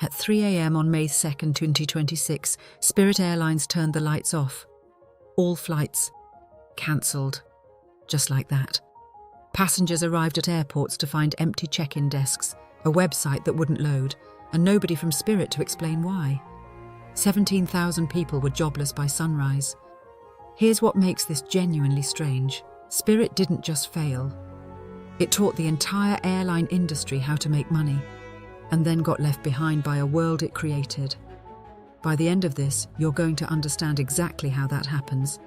At 3 a.m. on May 2nd, 2026, Spirit Airlines turned the lights off. All flights cancelled. Just like that. Passengers arrived at airports to find empty check-in desks, a website that wouldn't load, and nobody from Spirit to explain why. 17,000 people were jobless by sunrise. Here's what makes this genuinely strange. Spirit didn't just fail. It taught the entire airline industry how to make money, and then got left behind by a world it created. By the end of this, you're going to understand exactly how that happens,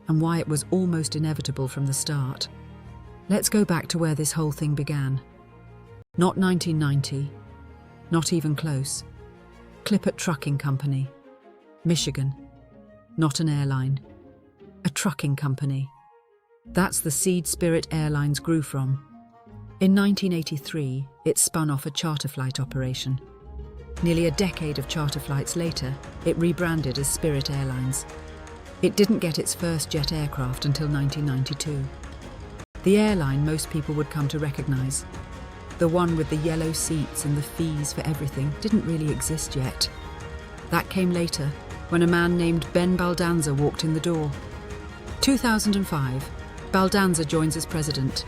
and why it was almost inevitable from the start. Let's go back to where this whole thing began. Not 1990, not even close. Clipper Trucking Company, Michigan. Not an airline, a trucking company. That's the seed Spirit Airlines grew from. In 1983, it spun off a charter flight operation. Nearly a decade of charter flights later, it rebranded as Spirit Airlines. It didn't get its first jet aircraft until 1992. The airline most people would come to recognize, the one with the yellow seats and the fees for everything, didn't really exist yet. That came later, when a man named Ben Baldanza walked in the door. 2005, Baldanza joins as president.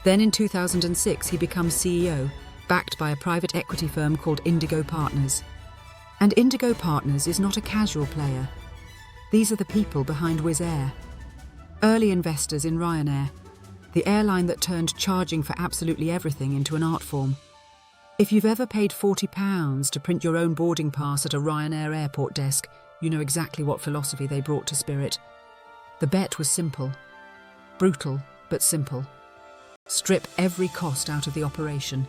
Then in 2006, he becomes CEO, backed by a private equity firm called Indigo Partners. And Indigo Partners is not a casual player. These are the people behind Wizz Air. Early investors in Ryanair, the airline that turned charging for absolutely everything into an art form. If you've ever paid £40 to print your own boarding pass at a Ryanair airport desk, you know exactly what philosophy they brought to Spirit. The bet was simple. Brutal, but simple. Strip every cost out of the operation.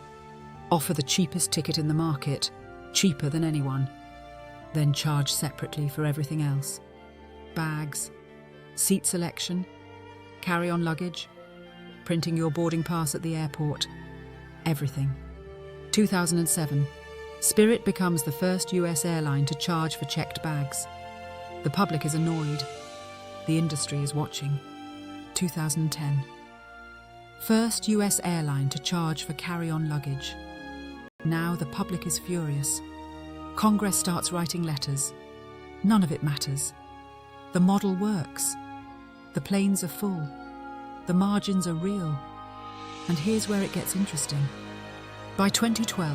Offer the cheapest ticket in the market, cheaper than anyone. Then charge separately for everything else. Bags, seat selection, carry-on luggage, printing your boarding pass at the airport. Everything. 2007. Spirit becomes the first US airline to charge for checked bags. The public is annoyed. The industry is watching. 2010. First US airline to charge for carry-on luggage. Now the public is furious. Congress starts writing letters. None of it matters. The model works. The planes are full. The margins are real. And here's where it gets interesting. By 2012,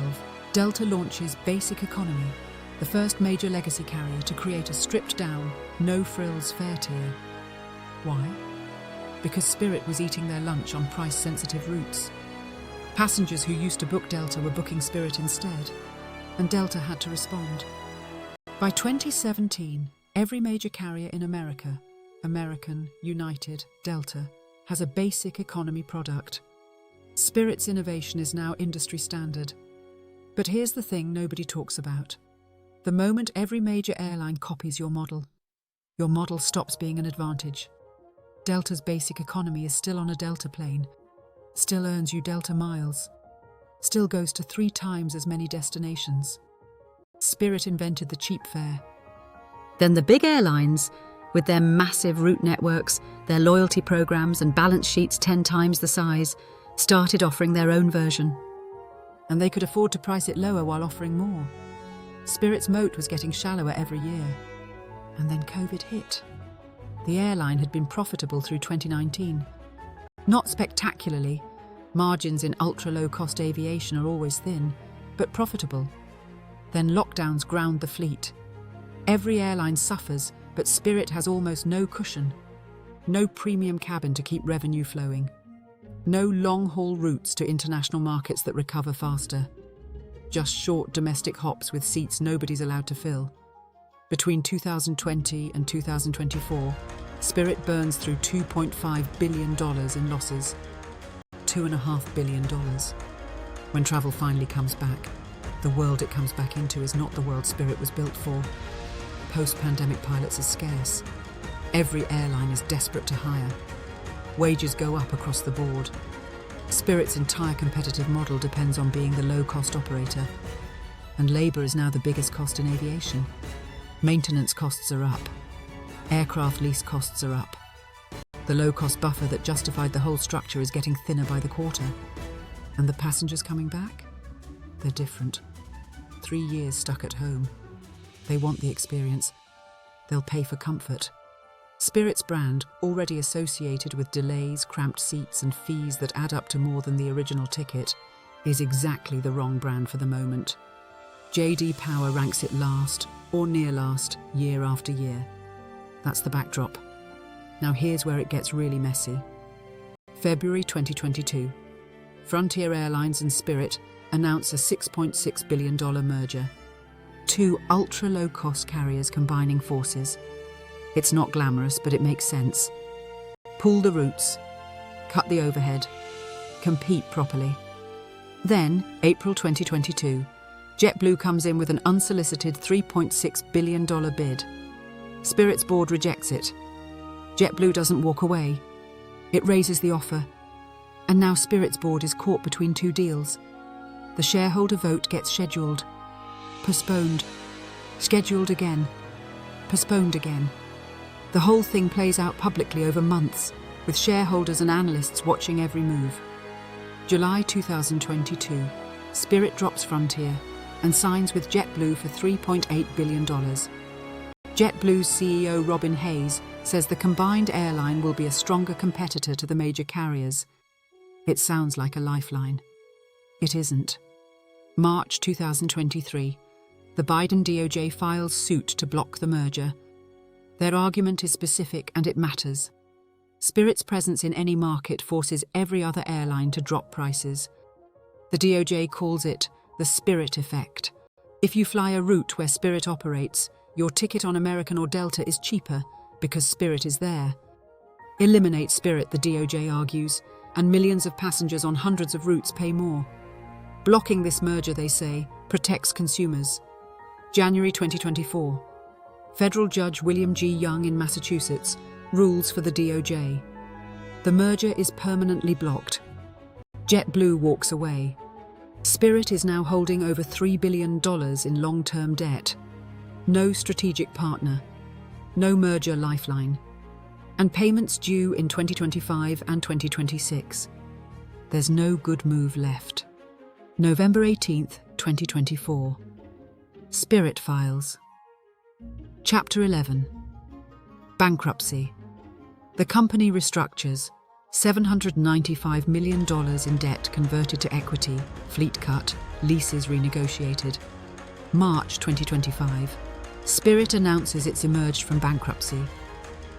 Delta launches Basic Economy, the first major legacy carrier to create a stripped-down, no-frills fare tier. Why? Because Spirit was eating their lunch on price-sensitive routes. Passengers who used to book Delta were booking Spirit instead, and Delta had to respond. By 2017, every major carrier in America, American, United, Delta, has a basic economy product. Spirit's innovation is now industry standard. But here's the thing nobody talks about. The moment every major airline copies your model stops being an advantage. Delta's basic economy is still on a Delta plane, still earns you Delta miles, still goes to 3 times as many destinations. Spirit invented the cheap fare. Then the big airlines, with their massive route networks, their loyalty programs and balance sheets 10 times the size, started offering their own version. And they could afford to price it lower while offering more. Spirit's moat was getting shallower every year. And then COVID hit. The airline had been profitable through 2019. Not spectacularly. Margins in ultra-low-cost aviation are always thin, but profitable. Then lockdowns ground the fleet. Every airline suffers, but Spirit has almost no cushion. No premium cabin to keep revenue flowing. No long-haul routes to international markets that recover faster. Just short domestic hops with seats nobody's allowed to fill. Between 2020 and 2024, Spirit burns through $2.5 billion in losses. $2.5 billion. When travel finally comes back, the world it comes back into is not the world Spirit was built for. Post-pandemic pilots are scarce. Every airline is desperate to hire. Wages go up across the board. Spirit's entire competitive model depends on being the low-cost operator. And labour is now the biggest cost in aviation. Maintenance costs are up. Aircraft lease costs are up. The low-cost buffer that justified the whole structure is getting thinner by the quarter. And the passengers coming back? They're different. 3 years stuck at home. They want the experience. They'll pay for comfort. Spirit's brand, already associated with delays, cramped seats, and fees that add up to more than the original ticket, is exactly the wrong brand for the moment. J.D. Power ranks it last, or near last, year after year. That's the backdrop. Now here's where it gets really messy. February 2022. Frontier Airlines and Spirit announce a $6.6 billion merger. Two ultra-low-cost carriers combining forces. It's not glamorous, but it makes sense. Pool the routes, cut the overhead, compete properly. Then, April 2022, JetBlue comes in with an unsolicited $3.6 billion bid. Spirit's board rejects it. JetBlue doesn't walk away. It raises the offer. And now Spirit's board is caught between two deals. The shareholder vote gets scheduled, postponed, scheduled again, postponed again. The whole thing plays out publicly over months, with shareholders and analysts watching every move. July 2022, Spirit drops Frontier and signs with JetBlue for $3.8 billion. JetBlue's CEO Robin Hayes says the combined airline will be a stronger competitor to the major carriers. It sounds like a lifeline. It isn't. March 2023, the Biden DOJ files suit to block the merger. Their argument is specific and it matters. Spirit's presence in any market forces every other airline to drop prices. The DOJ calls it the Spirit effect. If you fly a route where Spirit operates, your ticket on American or Delta is cheaper because Spirit is there. Eliminate Spirit, the DOJ argues, and millions of passengers on hundreds of routes pay more. Blocking this merger, they say, protects consumers. January 2024. Federal Judge William G. Young in Massachusetts rules for the DOJ. The merger is permanently blocked. JetBlue walks away. Spirit is now holding over $3 billion in long-term debt. No strategic partner. No merger lifeline. And payments due in 2025 and 2026. There's no good move left. November 18th, 2024. Spirit Files. Chapter 11. Bankruptcy. The company restructures. $795 million in debt converted to equity, fleet cut, leases renegotiated. March 2025. Spirit announces it's emerged from bankruptcy.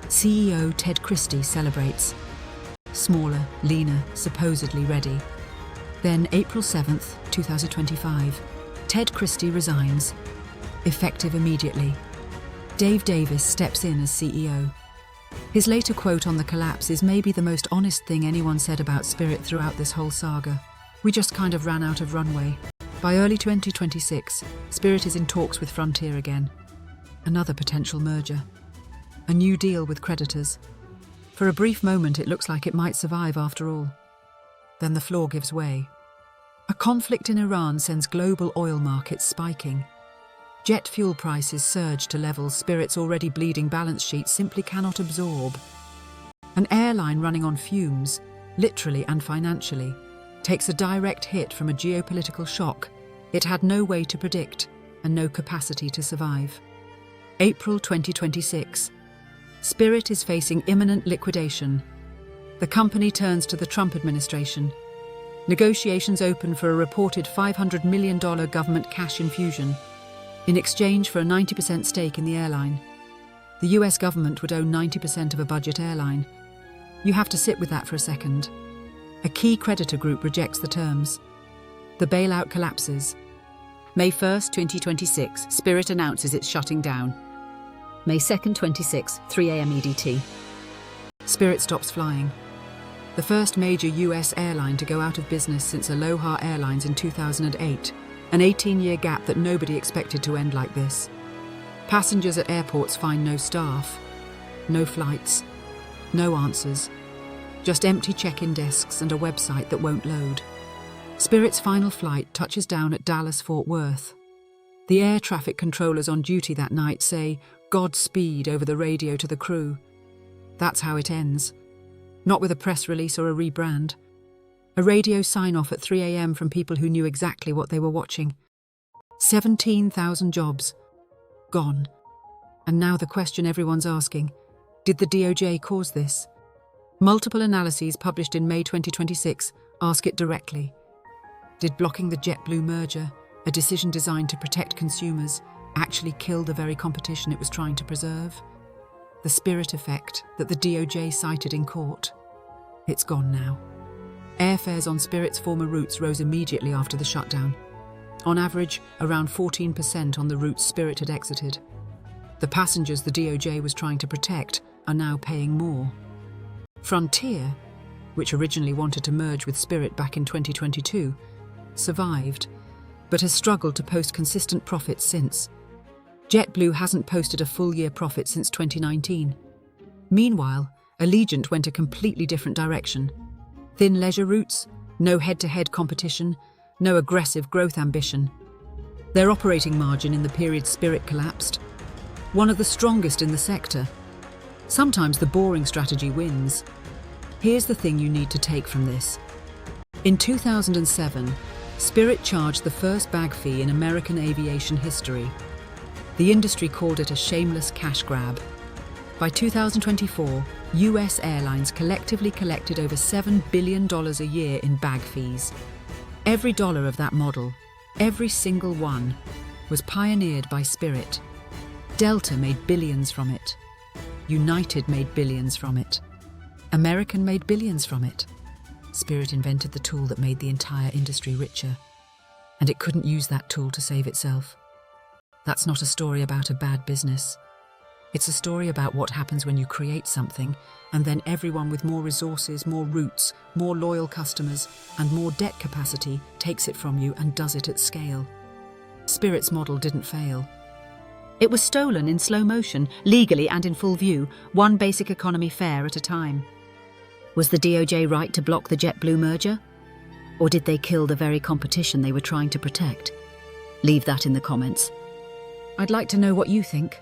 CEO Ted Christie celebrates. Smaller, leaner, supposedly ready. Then April 7th, 2025. Ted Christie resigns. Effective immediately. Dave Davis steps in as CEO. His later quote on the collapse is maybe the most honest thing anyone said about Spirit throughout this whole saga. We just kind of ran out of runway. By early 2026, Spirit is in talks with Frontier again. Another potential merger. A new deal with creditors. For a brief moment it looks like it might survive after all. Then the floor gives way. A conflict in Iran sends global oil markets spiking. Jet fuel prices surge to levels Spirit's already bleeding balance sheet simply cannot absorb. An airline running on fumes, literally and financially, takes a direct hit from a geopolitical shock it had no way to predict and no capacity to survive. April 2026. Spirit is facing imminent liquidation. The company turns to the Trump administration. Negotiations open for a reported $500 million government cash infusion in exchange for a 90% stake in the airline. The US government would own 90% of a budget airline. You have to sit with that for a second. A key creditor group rejects the terms. The bailout collapses. May 1st, 2026, Spirit announces it's shutting down. May 2nd, 26, 3 a.m. EDT. Spirit stops flying. The first major US airline to go out of business since Aloha Airlines in 2008. An 18-year gap that nobody expected to end like this. Passengers at airports find no staff, no flights, no answers. Just empty check-in desks and a website that won't load. Spirit's final flight touches down at Dallas-Fort Worth. The air traffic controllers on duty that night say, "Godspeed" over the radio to the crew. That's how it ends. Not with a press release or a rebrand. A radio sign-off at 3 a.m. from people who knew exactly what they were watching. 17,000 jobs. Gone. And now the question everyone's asking, did the DOJ cause this? Multiple analyses published in May 2026 ask it directly. Did blocking the JetBlue merger, a decision designed to protect consumers, actually kill the very competition it was trying to preserve? The Spirit effect that the DOJ cited in court. It's gone now. Airfares on Spirit's former routes rose immediately after the shutdown. On average, around 14% on the routes Spirit had exited. The passengers the DOJ was trying to protect are now paying more. Frontier, which originally wanted to merge with Spirit back in 2022, survived, but has struggled to post consistent profits since. JetBlue hasn't posted a full-year profit since 2019. Meanwhile, Allegiant went a completely different direction. Thin leisure routes, no head-to-head competition, no aggressive growth ambition. Their operating margin in the period Spirit collapsed, one of the strongest in the sector. Sometimes the boring strategy wins. Here's the thing you need to take from this. In 2007, Spirit charged the first bag fee in American aviation history. The industry called it a shameless cash grab. By 2024, US airlines collectively collected over $7 billion a year in bag fees. Every dollar of that model, every single one, was pioneered by Spirit. Delta made billions from it. United made billions from it. American made billions from it. Spirit invented the tool that made the entire industry richer, and it couldn't use that tool to save itself. That's not a story about a bad business. It's a story about what happens when you create something, and then everyone with more resources, more routes, more loyal customers, and more debt capacity takes it from you and does it at scale. Spirit's model didn't fail. It was stolen in slow motion, legally and in full view, one basic economy fare at a time. Was the DOJ right to block the JetBlue merger? Or did they kill the very competition they were trying to protect? Leave that in the comments. I'd like to know what you think.